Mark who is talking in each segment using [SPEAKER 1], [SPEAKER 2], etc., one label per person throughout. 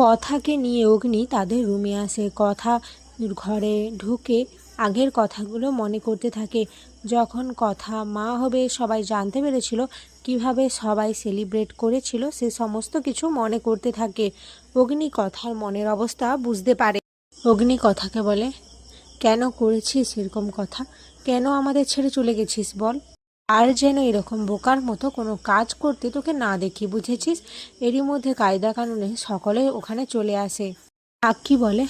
[SPEAKER 1] কথাকে নিয়ে অগ্নি তাদের রুমে আসে। কথা ঘরে ঢুকে আগের কথাগুলো মনে করতে থাকে। যখন কথা মা হবে সবাই জানতে পেরেছিল, কিভাবে সবাই সেলিব্রেট করেছিল, সে সমস্ত কিছু মনে করতে থাকে। অগ্নি কথার মনের অবস্থা বুঝতে পারে। অগ্নি কথাকে বলে, কেন করেছিস এরকম কথা? কেন আমাদের ছেড়ে চলে গেছিস বল? আর যেন এরকম বোকার মতো কোনো কাজ করতে তোকে না দেখি, বুঝেছিস? এরই মধ্যে কায়দা কানুনে সকলে ওখানে চলে আসে। আক্কি বলে,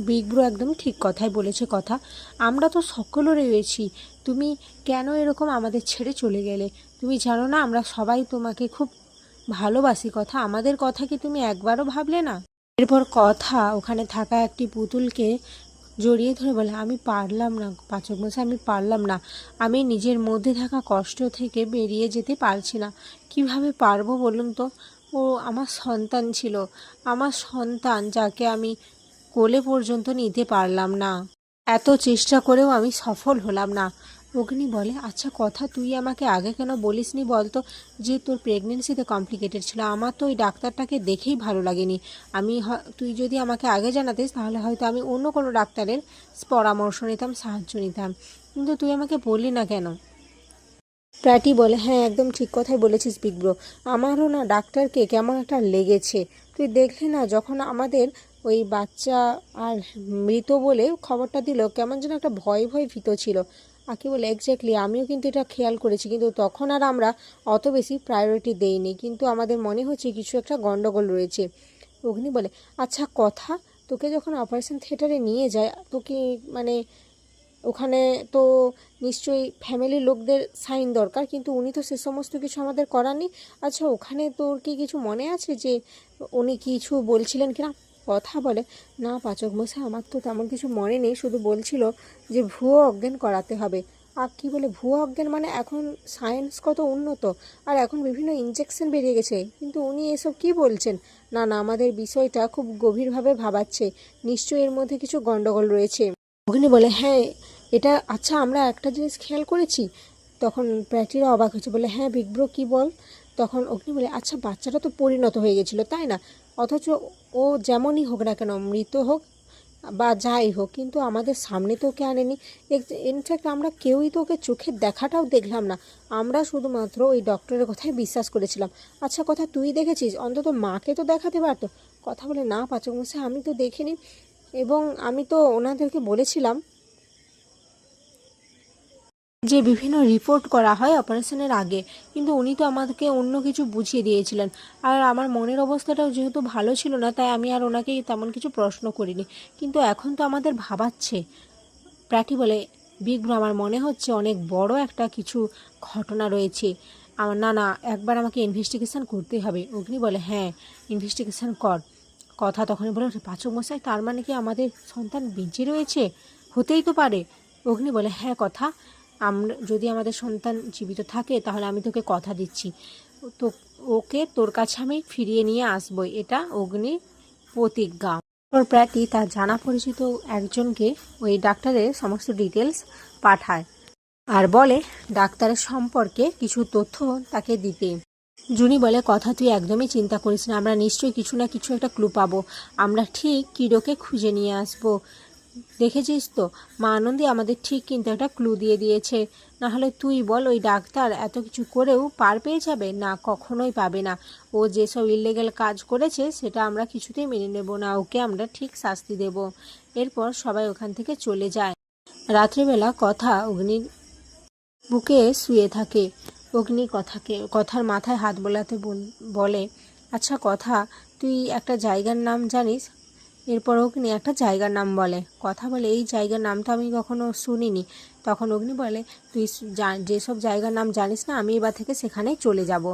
[SPEAKER 1] বিগ ব্রো একদম ঠিক কথাই বলেছে। কথা আমরা তো সকলে রয়েছি, তুমি কেন এরকম আমাদের ছেড়ে চলে গেলে? তুমি জানো না আমরা সবাই তোমাকে খুব ভালোবাসি। কথা আমাদের কথা কি তুমি একবারও ভাবলে না? এরপর কথা ওখানে থাকা একটি পুতুলকে জড়িয়ে ধরে বলে, আমি পারলাম না পাচক মশাই, আমি পারলাম না। আমি নিজের মধ্যে থাকা কষ্ট থেকে বেরিয়ে যেতে পারছি না। কিভাবে পারবো বলুন তো? ও আমার সন্তান ছিল, আমার সন্তান, যাকে আমি কোলে পর্যন্ত নিতে পারলাম না। এত চেষ্টা করেও আমি সফল হলাম না। অগ্নি বলে, আচ্ছা কথা তুই আমাকে আগে কেন বলিসনি বলতো যে তোর প্রেগনেন্সিতে কমপ্লিকেটেড ছিল? আমার তো ওই ডাক্তারটাকে দেখেই ভালো লাগেনি। তুই যদি আমাকে আগে জানাতিস তাহলে হয়তো আমি অন্য কোনো ডাক্তারের পরামর্শ নিতাম, সাহায্য নিতাম, কিন্তু তুই আমাকে বললি না কেন? প্র্যাটি বলে, হ্যাঁ একদম ঠিক কথাই বলেছিস বিগ ব্রো। আমারও না ডাক্তারকে কেমন একটা লেগেছে। তুই দেখলি না যখন আমাদের ওই বাচ্চা আর মৃত বলে খবরটা দিল, কেমন যেন একটা ভয় ভয় ভীত ছিল। আকি বলে, এক্স্যাক্টলি, আমিও কিন্তু এটা খেয়াল করেছি, কিন্তু তখন আর আমরা অত বেশি প্রায়োরিটি দেইনি, কিন্তু আমাদের মনে হচ্ছে কিছু একটা গন্ডগোল রয়েছে। অগ্নি বলে, আচ্ছা কথা, তোকে যখন অপারেশন থিয়েটারে নিয়ে যায় তোকে মানে ওখানে তো নিশ্চয়ই ফ্যামিলির লোকদের সাইন দরকার, কিন্তু উনি তো সে সমস্ত কিছু আমাদের করাননি। আচ্ছা ওখানে তোর কি কিছু মনে আছে যে উনি কিছু বলছিলেন কিনা? কথা বলে, না পাচক মশাই, আমার তো তেমন কিছু মনে নেই, শুধু বলছিল যে ভুয়ো অজ্ঞান করাতে হবে। আর কি বলে ভুয়ো অজ্ঞান? মানে এখন সায়েন্স কত উন্নত, আর এখন বিভিন্ন ইনজেকশন বেরিয়ে গেছে, কিন্তু উনি এসব কি বলছেন? না না, আমাদের বিষয়টা খুব গভীরভাবে ভাবাচ্ছে, নিশ্চয়ই এর মধ্যে কিছু গন্ডগোল রয়েছে। অগ্নি বলে, হ্যাঁ এটা, আচ্ছা আমরা একটা জিনিস খেয়াল করেছি। তখন প্র্যাটিরা অবাক হয়েছে, বলে, হ্যাঁ বিগ ব্রো কী বল? তখন অগ্নি বলে, আচ্ছা বাচ্চাটা তো পরিণত হয়ে গেছিলো তাই না? অথচ ও যেমনই হোক না কেন, মৃত হোক বা যাই হোক, কিন্তু আমাদের সামনে তো ওকে আনেনি। ইনফ্যাক্ট আমরা কেউই তো ওকে চোখের দেখাটাও দেখলাম না। আমরা শুধুমাত্র ওই ডক্টরের কথাই বিশ্বাস করেছিলাম। আচ্ছা কথা তুই দেখেছিস? অন্তত মাকে তো দেখাতে পারতো। কথা বলে, না পাচক মশাই, আমি তো দেখিনি, এবং আমি তো ওনাদেরকে বলেছিলাম যে বিভিন্ন রিপোর্ট করা হয় অপারেশনের আগে, কিন্তু উনি তো আমাদেরকে অন্য কিছু বুঝিয়ে দিয়েছিলেন। আর আমার মনের অবস্থাটাও যেহেতু ভালো ছিল না, তাই আমি আর ওনাকে তেমন কিছু প্রশ্ন করিনি, কিন্তু এখন তো আমাদের ভাবাচ্ছে। প্র্যাটি বলে, বিগ ব্রো, আমার মনে হচ্ছে অনেক বড় একটা কিছু ঘটনা রয়েছে। আমার না না, একবার আমাকে ইনভেস্টিগেশন করতে হবে। অগ্নি বলে, হ্যাঁ ইনভেস্টিগেশন কর। কথা তখনই বলে, পাচক মশাই, তার মানে কি আমাদের সন্তান বেঁচে রয়েছে? হতেই তো পারে। অগ্নি বলে, হ্যাঁ কথা, আমরা যদি আমাদের সন্তান জীবিত থাকে তাহলে আমি তোকে কথা দিচ্ছি, তো ওকে তোর কাছে আমি ফিরিয়ে নিয়ে আসবই, এটা অগ্নির প্রতিজ্ঞা। ওর প্র্যাটি তার জানা পরিচিত একজনকে ওই ডাক্তারের সমস্ত ডিটেলস পাঠায় আর বলে ডাক্তারের সম্পর্কে কিছু তথ্য তাকে দিতে। জুনি বলে, কথা তুই একদমই চিন্তা করিস না, আমরা নিশ্চয়ই কিছু না কিছু একটা ক্লু পাবো। আমরা ঠিক কিডোকে খুঁজে নিয়ে আসবো। দেখেছিস তো, মা আনন্দী আমাদের ঠিক কিন্তু একটা ক্লু দিয়ে দিয়েছে। না হলে তুই বল, ওই ডাক্তার এত কিছু করেও পার পেয়ে যাবে? না, কখনোই পাবে না। ও যেসব ইলিগ্যাল কাজ করেছে সেটা আমরা কিছুতেই মেনে নেব না, ওকে আমরা ঠিক শাস্তি দেব। এরপর সবাই ওখান থেকে চলে যায়। রাত্রিবেলা কথা অগ্নির বুকে শুয়ে থাকে। অগ্নি কথার মাথায় হাত বোলাতে বলে, আচ্ছা কথা, তুই একটা জায়গার নাম জানিস? এরপর অগ্নি একটা জায়গার নাম বলে। কথা বলে, এই জায়গার নাম তো আমি কখনো শুনিনি। তখন অগ্নি বলে, তুই যেসব জায়গার নাম জানিস না, আমি এবার থেকে সেখানেই চলে যাব।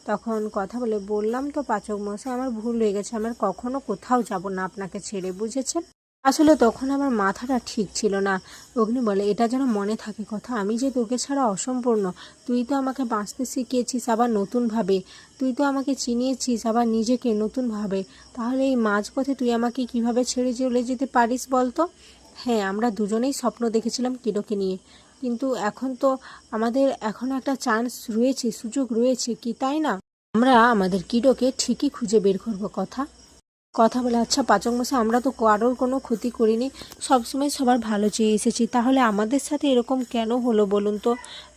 [SPEAKER 1] তখন কথা বলে, বললাম তো পাচক মশাই, আমার ভুল হয়ে গেছে, আমার কখনো কোথাও যাব না আপনাকে ছেড়ে, বুঝেছেন? আসলে তখন আমার মাথাটা ঠিক ছিল না। অগ্নি বলে, এটা যেন মনে থাকে কথা, আমি যে তোকে ছাড়া অসম্পূর্ণ। তুই তো আমাকে বাঁচতে শিখিয়েছিস আবার নতুনভাবে, তুই তো আমাকে চিনিয়েছিস আবার নিজেকে নতুনভাবে, তাহলে এই মাঝপথে তুই আমাকে কিভাবে ছেড়ে চলে যেতে পারিস বলতো? হ্যাঁ, আমরা দুজনেই স্বপ্ন দেখেছিলাম কিডোকে নিয়ে, কিন্তু এখন তো আমাদের এখনও একটা চান্স রয়েছে, সুযোগ রয়েছে কি তাই না? আমরা আমাদের কিডোকে ঠিকই খুঁজে বের করব কথা। কথা বলে, আচ্ছা পাচক মশাই, আমরা তো কারোর কোনো ক্ষতি করিনি, সবসময় সবার ভালো চেয়ে এসেছি, তাহলে আমাদের সাথে এরকম কেন হলো বলুন তো?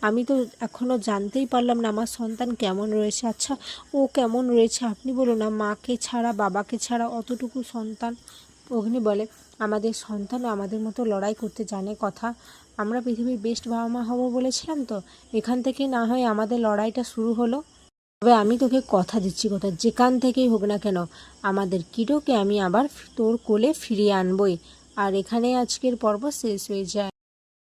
[SPEAKER 1] আমি তো এখনও জানতেই পারলাম না আমার সন্তান কেমন রয়েছে। আচ্ছা ও কেমন রয়েছে আপনি বলুন না, মাকে ছাড়া বাবাকে ছাড়া অতটুকু সন্তান। অগ্নি বলে, আমাদের সন্তানও আমাদের মতো লড়াই করতে জানে। কথা, আমরা পৃথিবীর বেস্ট বাবা মা হব বলেছিলাম তো, এখান থেকে না হয় আমাদের লড়াইটা শুরু হলো। তবে আমি তোকে কথা দিচ্ছি, কথা যেখান থেকেই হোক না কেন আমাদের কিটোকে আমি আবার তোর কোলে ফিরিয়ে আনবই। আর এখানে আজকের পর্ব শেষ হয়ে যায়।